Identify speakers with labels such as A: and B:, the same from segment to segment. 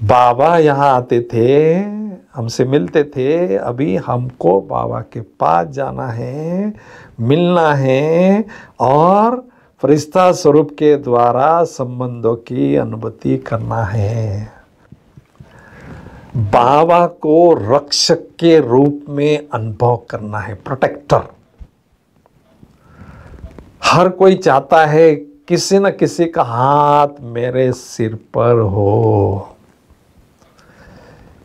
A: बाबा यहाँ आते थे, हमसे मिलते थे, अभी हमको बाबा के पास जाना है, मिलना है और फरिश्ता स्वरूप के द्वारा संबंधों की अनुभूति करना है। बाबा को रक्षक के रूप में अनुभव करना है, प्रोटेक्टर। हर कोई चाहता है किसी न किसी का हाथ मेरे सिर पर हो,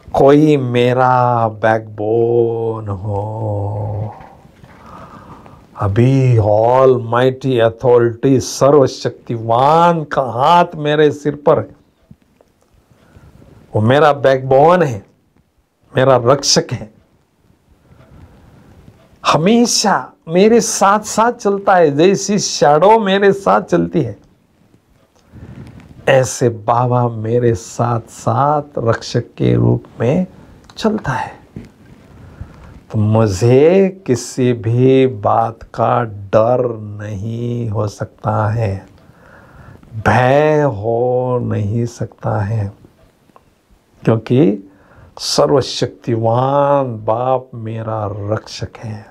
A: कोई मेरा बैकबोन हो। अभी ऑल माइटी अथॉरिटी, सर्वशक्तिवान का हाथ मेरे सिर पर है, वो मेरा बैकबोन है, मेरा रक्षक है, हमेशा मेरे साथ साथ चलता है। जैसी शैडो मेरे साथ चलती है, ऐसे बाबा मेरे साथ साथ रक्षक के रूप में चलता है। तो मुझे किसी भी बात का डर नहीं हो सकता है, भय हो नहीं सकता है, क्योंकि सर्वशक्तिवान बाप मेरा रक्षक है।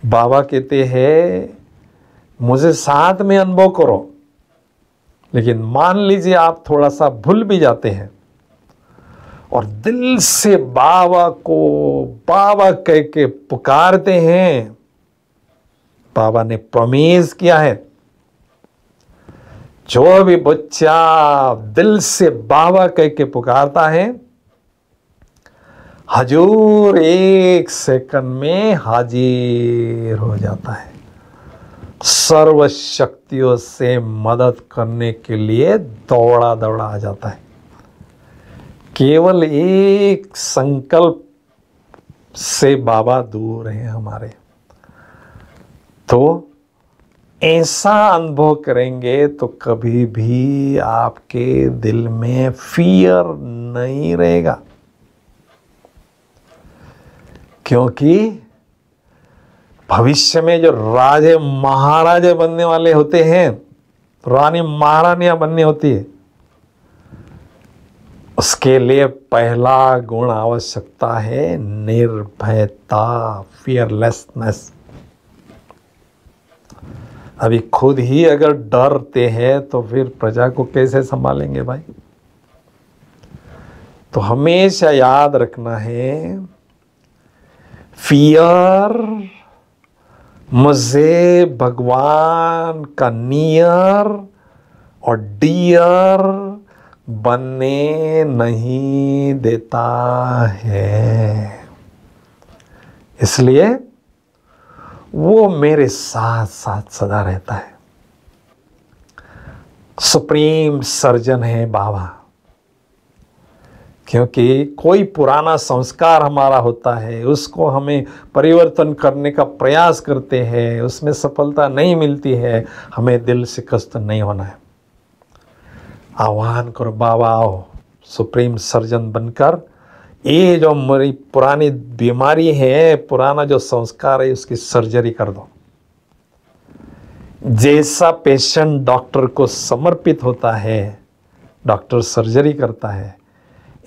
A: बाबा कहते हैं मुझे साथ में अनुभव करो, लेकिन मान लीजिए आप थोड़ा सा भूल भी जाते हैं और दिल से बाबा को बाबा कह के पुकारते हैं। बाबा ने प्रॉमिस किया है, जो भी बच्चा दिल से बाबा कह के पुकारता है, हजूर 1 सेकंड में हाजिर हो जाता है, सर्व शक्तियों से मदद करने के लिए दौड़ा दौड़ा आ जाता है। केवल एक संकल्प से बाबा दूर है हमारे। तो ऐसा अनुभव करेंगे तो कभी भी आपके दिल में फियर नहीं रहेगा, क्योंकि भविष्य में जो राजे महाराजे बनने वाले होते हैं, रानी महारानियां बननी होती है, उसके लिए पहला गुण आवश्यकता है निर्भयता, फियरलेसनेस। अभी खुद ही अगर डरते हैं तो फिर प्रजा को कैसे संभालेंगे भाई। तो हमेशा याद रखना है, फियर मुझे भगवान का नियर और डियर बनने नहीं देता है। इसलिए वो मेरे साथ साथ सदा रहता है। सुप्रीम सर्जन है बाबा, क्योंकि कोई पुराना संस्कार हमारा होता है, उसको हमें परिवर्तन करने का प्रयास करते हैं, उसमें सफलता नहीं मिलती है, हमें दिल शिकस्त नहीं होना है। आह्वान करो, बाबा आओ सुप्रीम सर्जन बनकर ये जो मेरी पुरानी बीमारी है, पुराना जो संस्कार है, उसकी सर्जरी कर दो। जैसा पेशेंट डॉक्टर को समर्पित होता है, डॉक्टर सर्जरी करता है,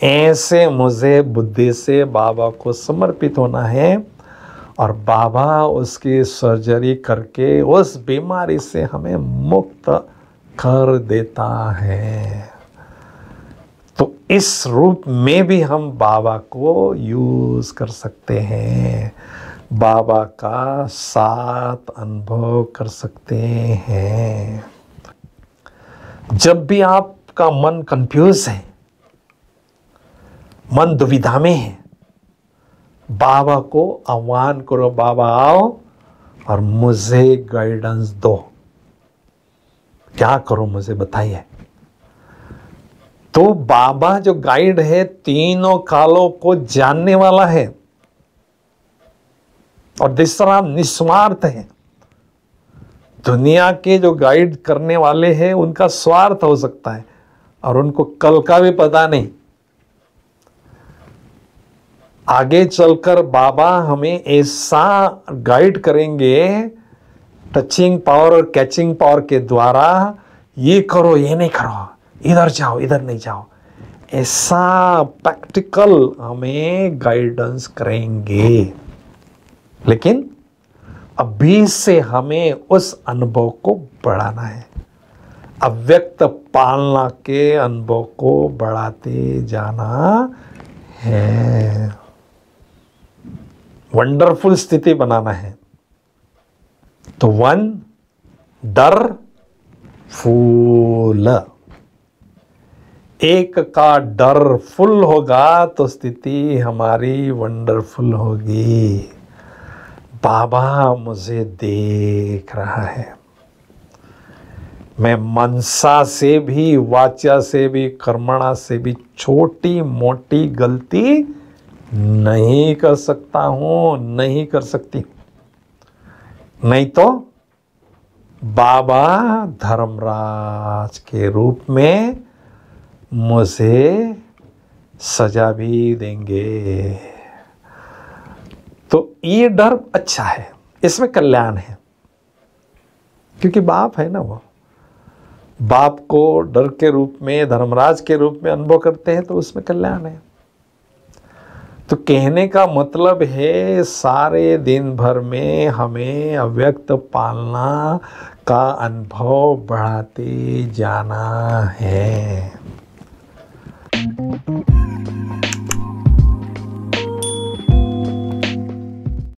A: ऐसे मुझे बुद्धि से बाबा को समर्पित होना है और बाबा उसकी सर्जरी करके उस बीमारी से हमें मुक्त कर देता है। तो इस रूप में भी हम बाबा को यूज कर सकते हैं, बाबा का साथ अनुभव कर सकते हैं। जब भी आपका मन कंफ्यूज है, मन दुविधा में है, बाबा को आह्वान करो, बाबा आओ और मुझे गाइडेंस दो। क्या करो मुझे बताइए। तो बाबा जो गाइड है, तीनों कालों को जानने वाला है और दूसरा निस्वार्थ है। दुनिया के जो गाइड करने वाले हैं उनका स्वार्थ हो सकता है और उनको कल का भी पता नहीं। आगे चलकर बाबा हमें ऐसा गाइड करेंगे, टचिंग पावर और कैचिंग पावर के द्वारा, ये करो ये नहीं करो, इधर जाओ इधर नहीं जाओ, ऐसा प्रैक्टिकल हमें गाइडेंस करेंगे। लेकिन अभी से हमें उस अनुभव को बढ़ाना है, अव्यक्त पालना के अनुभव को बढ़ाते जाना है, वंडरफुल स्थिति बनाना है। तो वन डर फूल, एक का डर फुल होगा तो स्थिति हमारी वंडरफुल होगी। बाबा मुझे देख रहा है, मैं मनसा से भी, वाचा से भी, कर्मणा से भी छोटी मोटी गलती नहीं कर सकता हूं, नहीं कर सकती। नहीं तो बाबा धर्मराज के रूप में मुझे सजा भी देंगे। तो ये डर अच्छा है, इसमें कल्याण है, क्योंकि बाप है ना, वो बाप को डर के रूप में, धर्मराज के रूप में अनुभव करते हैं तो उसमें कल्याण है। तो कहने का मतलब है सारे दिन भर में हमें अव्यक्त पालना का अनुभव बढ़ाते जाना है।